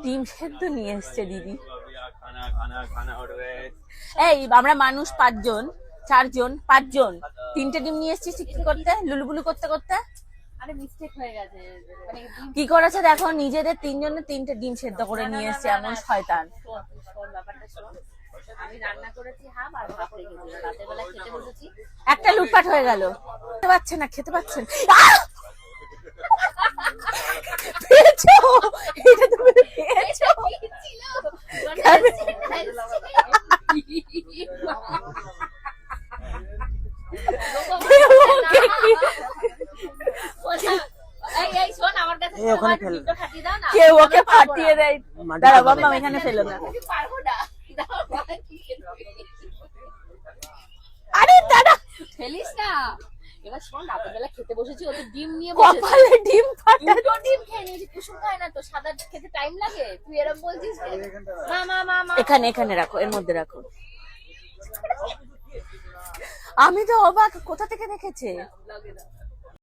ডিম সেদ্ধ নিয়ে এসছে দিদি। এই আমরা মানুষ 5 জন 4 জন 5 জন 3টে ডিম নিয়ে এসেছিস কি করতে, লুলুবুলু করতে করতে। আরে মিস্টেক হয়ে গেছে, মানে কি করেছে দেখো, নিজেদের 3 জনের 3টে ডিম সেদ্ধ করে নিয়ে এসছে, এমন শয়তান। শোন ব্যাপারটা শোন, আমি রান্না করেছি হাফ আর হাফ রেখেছি, রাতের বেলা খেতে বসেছি। একটা লুটপাট হয়ে গেল, খেতে পাচ্ছে না খেতে পাচ্ছেন। পেয়েছো এটা তুমি পেয়েছো? কেউ ওকে ফাটিয়ে দেয়। দাঁড়া বাবা, আমি এখানে ফেলো না। আরে দাদা ফেলিস না। এবার শোন, রাতের বেলা খেতে বসেছি, ও তো ডিম নিয়ে কপালে ডিম ফাটা। দুটো ডিম খেয়ে নিয়েছি, কুসুম খায় না তো, সাদা খেতে টাইম লাগে, তুই এরকম বলছিস? মা এখানে এখানে রাখো, এর মধ্যে রাখো। আমি তো অবাক, কোথা থেকে দেখেছে?